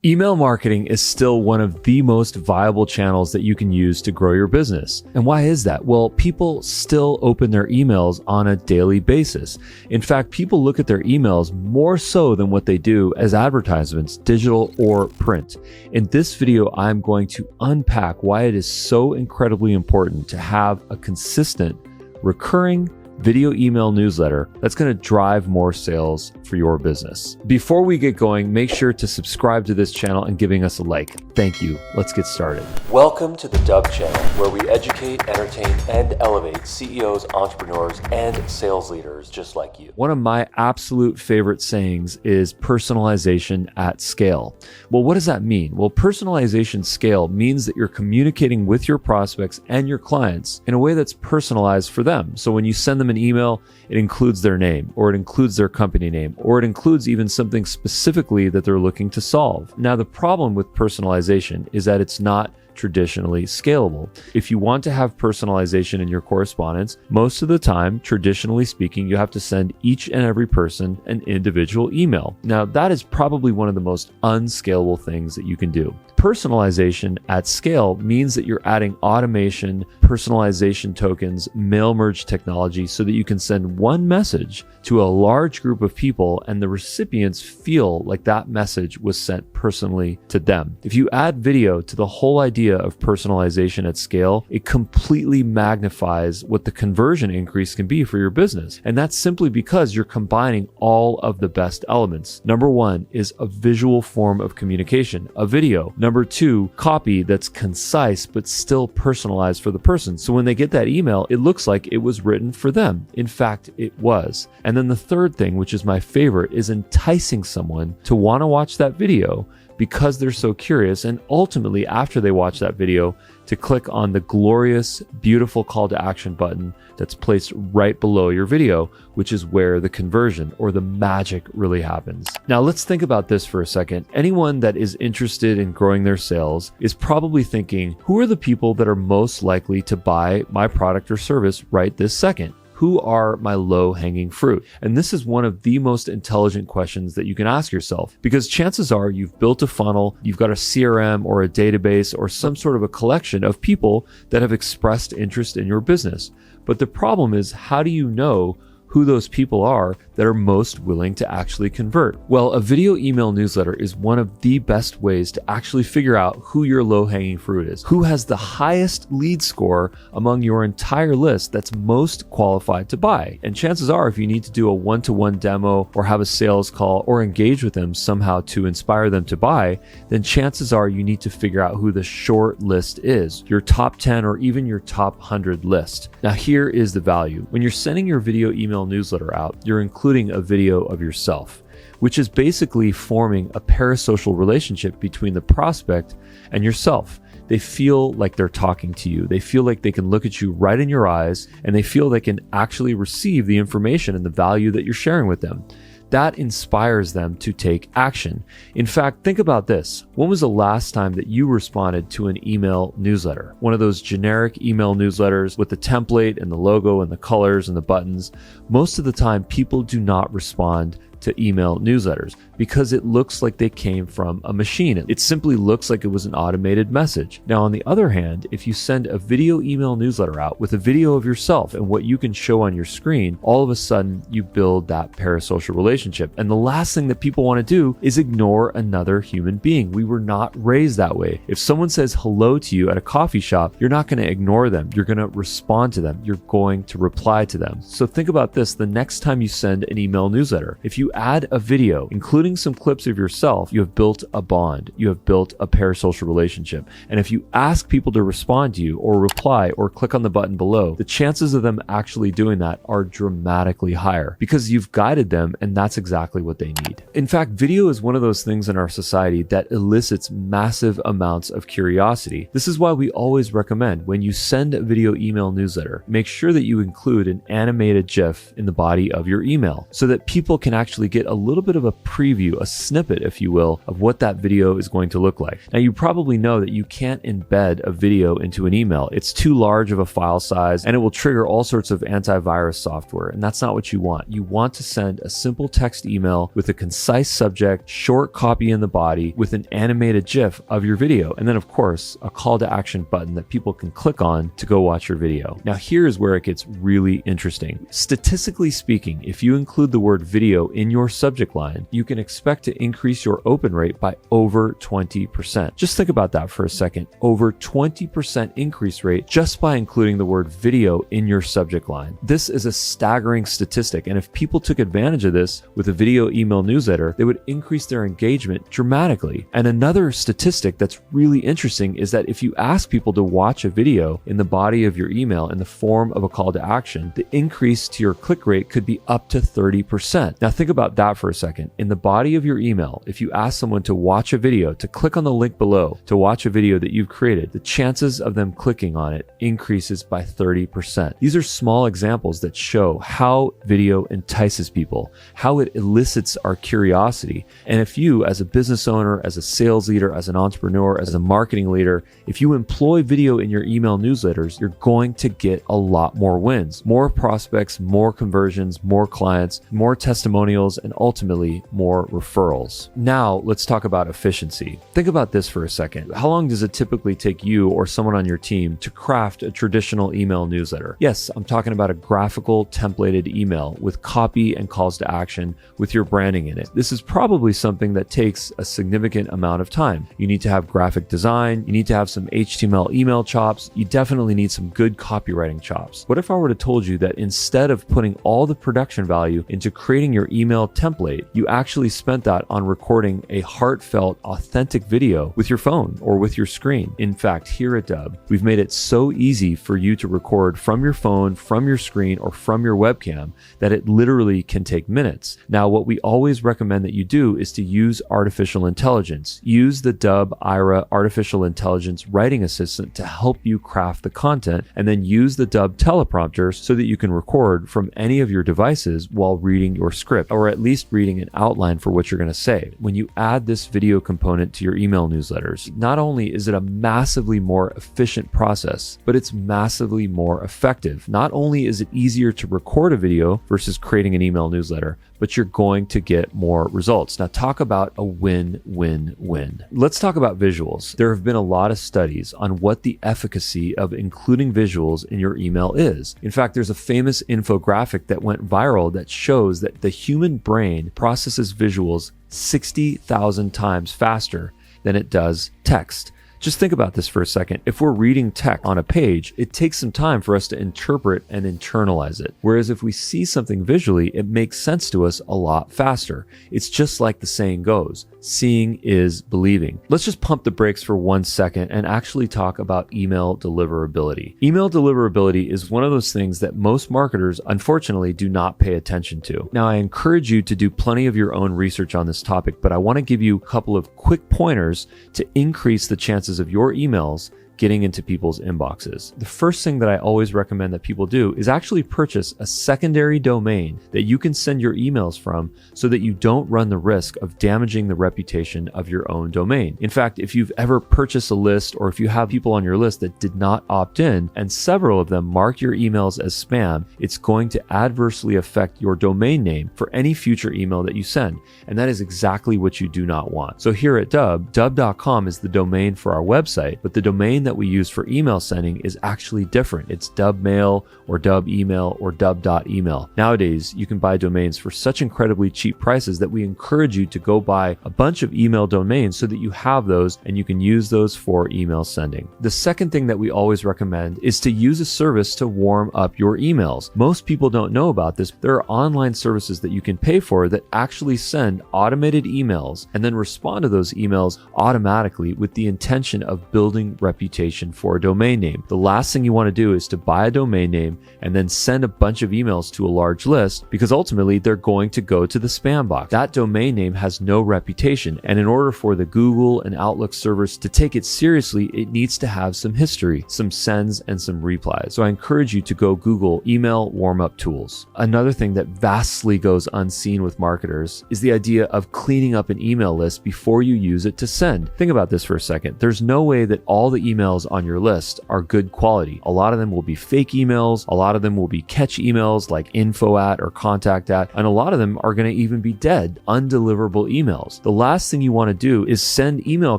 Email marketing is still one of the most viable channels that you can use to grow your business. And why is that? Well, people still open their emails on a daily basis. In fact, people look at their emails more so than what they do as advertisements, digital or print. In this video, I'm going to unpack why it is so incredibly important to have a consistent, recurring video email newsletter that's going to drive more sales for your business. Before we get going, make sure to subscribe to this channel and giving us a like. Thank you. Let's get started. Welcome to the Dubb channel, where we educate, entertain, and elevate CEOs, entrepreneurs, and sales leaders just like you. One of my absolute favorite sayings is personalization at scale. Well, what does that mean? Well, personalization scale means that you're communicating with your prospects and your clients in a way that's personalized for them. So when you send them an email, it includes their name, or it includes their company name, or it includes even something specifically that they're looking to solve. Now, the problem with personalization is that it's not traditionally scalable. If you want to have personalization in your correspondence, most of the time, traditionally speaking, you have to send each and every person an individual email. Now, that is probably one of the most unscalable things that you can do. Personalization at scale means that you're adding automation, personalization tokens, mail merge technology so that you can send one message to a large group of people and the recipients feel like that message was sent personally to them. If you add video to the whole idea of personalization at scale, it completely magnifies what the conversion increase can be for your business. And that's simply because you're combining all of the best elements. Number one is a visual form of communication, a video. Number two, copy that's concise but still personalized for the person. So when they get that email, it looks like it was written for them. In fact, it was. And then the third thing, which is my favorite, is enticing someone to want to watch that video because they're so curious, and ultimately after they watch that video, to click on the glorious, beautiful call to action button that's placed right below your video, which is where the conversion or the magic really happens. Now let's think about this for a second. Anyone that is interested in growing their sales is probably thinking, who are the people that are most likely to buy my product or service right this second? Who are my low-hanging fruit? And this is one of the most intelligent questions that you can ask yourself, because chances are you've built a funnel, you've got a CRM or a database or some sort of a collection of people that have expressed interest in your business. But the problem is, how do you know who those people are that are most willing to actually convert? Well, a video email newsletter is one of the best ways to actually figure out who your low-hanging fruit is, who has the highest lead score among your entire list that's most qualified to buy. And chances are, if you need to do a one-to-one demo or have a sales call or engage with them somehow to inspire them to buy, then chances are you need to figure out who the short list is, your top 10 or even your top 100 list. Now, here is the value. When you're sending your video email newsletter out, you're including a video of yourself, which is basically forming a parasocial relationship between the prospect and yourself. They feel like they're talking to you. They feel like they can look at you right in your eyes, and they feel they can actually receive the information and the value that you're sharing with them. That inspires them to take action. In fact, think about this. When was the last time that you responded to an email newsletter? One of those generic email newsletters with the template and the logo and the colors and the buttons. Most of the time, people do not respond to email newsletters because it looks like they came from a machine. It simply looks like it was an automated message. Now, on the other hand, if you send a video email newsletter out with a video of yourself and what you can show on your screen, all of a sudden you build that parasocial relationship. And the last thing that people want to do is ignore another human being. We were not raised that way. If someone says hello to you at a coffee shop, you're not going to ignore them. You're going to respond to them. You're going to reply to them. So think about this. The next time you send an email newsletter, if you add a video, including some clips of yourself, you have built a bond. You have built a parasocial relationship. And if you ask people to respond to you or reply or click on the button below, the chances of them actually doing that are dramatically higher because you've guided them, and that's exactly what they need. In fact, video is one of those things in our society that elicits massive amounts of curiosity. This is why we always recommend, when you send a video email newsletter, make sure that you include an animated GIF in the body of your email so that people can actually actually get a little bit of a preview, a snippet, if you will, of what that video is going to look like. Now, you probably know that you can't embed a video into an email. It's too large of a file size and it will trigger all sorts of antivirus software. And that's not what you want. You want to send a simple text email with a concise subject, short copy in the body with an animated GIF of your video. And then of course, a call to action button that people can click on to go watch your video. Now, here's where it gets really interesting. Statistically speaking, if you include the word video in your subject line, you can expect to increase your open rate by over 20%. Just think about that for a second. Over 20% increase rate just by including the word video in your subject line. This is a staggering statistic, and if people took advantage of this with a video email newsletter, they would increase their engagement dramatically. And another statistic that's really interesting is that if you ask people to watch a video in the body of your email in the form of a call to action, the increase to your click rate could be up to 30%. Now think about that for a second. In the body of your email, if you ask someone to watch a video, to click on the link below to watch a video that you've created, the chances of them clicking on it increases by 30%. These are small examples that show how video entices people, how it elicits our curiosity. And if you, as a business owner, as a sales leader, as an entrepreneur, as a marketing leader, if you employ video in your email newsletters, you're going to get a lot more wins, more prospects, more conversions, more clients, more testimonials, and ultimately more referrals. Now, let's talk about efficiency. Think about this for a second. How long does it typically take you or someone on your team to craft a traditional email newsletter? Yes, I'm talking about a graphical templated email with copy and calls to action with your branding in it. This is probably something that takes a significant amount of time. You need to have graphic design, you need to have some HTML email chops, you definitely need some good copywriting chops. What if I were to told you that instead of putting all the production value into creating your email template, you actually spent that on recording a heartfelt, authentic video with your phone or with your screen? In fact, here at Dubb, we've made it so easy for you to record from your phone, from your screen, or from your webcam that it literally can take minutes. Now, what we always recommend that you do is to use artificial intelligence. Use the Dubb Ira artificial intelligence writing assistant to help you craft the content, and then use the Dubb teleprompter so that you can record from any of your devices while reading your script, or at least reading an outline for what you're going to say. When you add this video component to your email newsletters, not only is it a massively more efficient process, but it's massively more effective. Not only is it easier to record a video versus creating an email newsletter, but you're going to get more results. Now talk about a win-win-win. Let's talk about visuals. There have been a lot of studies on what the efficacy of including visuals in your email is. In fact, there's a famous infographic that went viral that shows that the human brain processes visuals 60,000 times faster than it does text. Just think about this for a second. If we're reading text on a page, it takes some time for us to interpret and internalize it. Whereas if we see something visually, it makes sense to us a lot faster. It's just like the saying goes, seeing is believing. Let's just pump the brakes for 1 second and actually talk about email deliverability. Email deliverability is one of those things that most marketers, unfortunately, do not pay attention to. Now, I encourage you to do plenty of your own research on this topic, but I want to give you a couple of quick pointers to increase the chances of your emails getting into people's inboxes. The first thing that I always recommend that people do is actually purchase a secondary domain that you can send your emails from so that you don't run the risk of damaging the reputation of your own domain. In fact, if you've ever purchased a list or if you have people on your list that did not opt in and several of them mark your emails as spam, it's going to adversely affect your domain name for any future email that you send. And that is exactly what you do not want. So here at Dubb, dubb.com is the domain for our website, but the domain that we use for email sending is actually different. It's Dubb Mail or Dubb Email or Dubb.email. Nowadays, you can buy domains for such incredibly cheap prices that we encourage you to go buy a bunch of email domains so that you have those and you can use those for email sending. The second thing that we always recommend is to use a service to warm up your emails. Most people don't know about this. There are online services that you can pay for that actually send automated emails and then respond to those emails automatically with the intention of building reputation reputation for a domain name. The last thing you want to do is to buy a domain name and then send a bunch of emails to a large list, because ultimately they're going to go to the spam box. That domain name has no reputation, and in order for the Google and Outlook servers to take it seriously, it needs to have some history, some sends, and some replies. So I encourage you to go Google email warm-up tools. Another thing that vastly goes unseen with marketers is the idea of cleaning up an email list before you use it to send. Think about this for a second. There's no way that all the emails on your list are good quality. A lot of them will be fake emails. A lot of them will be catch emails like info at or contact at, and a lot of them are going to even be dead, undeliverable emails. The last thing you want to do is send email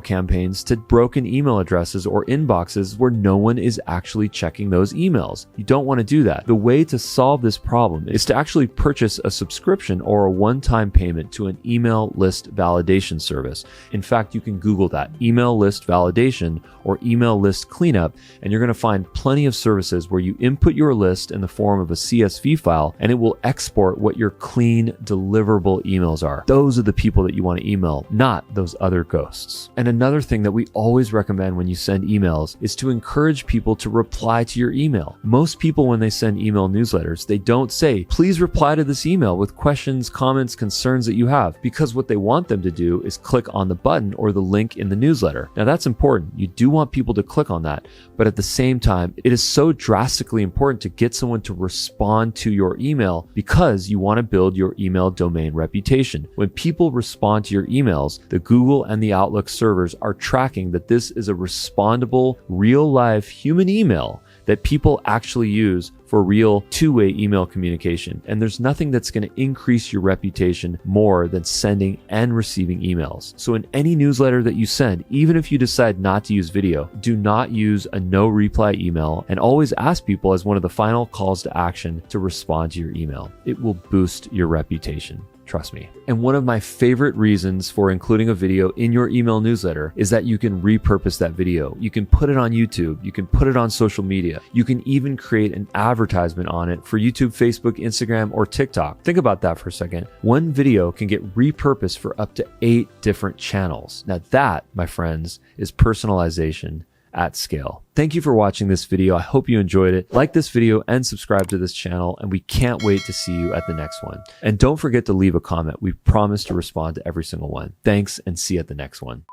campaigns to broken email addresses or inboxes where no one is actually checking those emails. You don't want to do that. The way to solve this problem is to actually purchase a subscription or a one-time payment to an email list validation service. In fact, you can Google that, email list validation or email list cleanup, and you're going to find plenty of services where you input your list in the form of a CSV file and it will export what your clean, deliverable emails are. Those are the people that you want to email, not those other ghosts. And another thing that we always recommend when you send emails is to encourage people to reply to your email. Most people, when they send email newsletters, they don't say, please reply to this email with questions, comments, concerns that you have, because what they want them to do is click on the button or the link in the newsletter. Now that's important. You do want people to click on that, but at the same time, it is so drastically important to get someone to respond to your email because you want to build your email domain reputation. When people respond to your emails, the Google and the Outlook servers are tracking that this is a respondable, real-life human email that people actually use for real two-way email communication. And there's nothing that's going to increase your reputation more than sending and receiving emails. So in any newsletter that you send, even if you decide not to use video, do not use a no reply email, and always ask people as one of the final calls to action to respond to your email. It will boost your reputation. Trust me. And one of my favorite reasons for including a video in your email newsletter is that you can repurpose that video. You can put it on YouTube. You can put it on social media. You can even create an advertisement on it for YouTube, Facebook, Instagram, or TikTok. Think about that for a second. One video can get repurposed for up to 8 different channels. Now that, my friends, is personalization at scale. Thank you for watching this video. I hope you enjoyed it. Like this video and subscribe to this channel, and we can't wait to see you at the next one. And don't forget to leave a comment. We promise to respond to every single one. Thanks, and see you at the next one.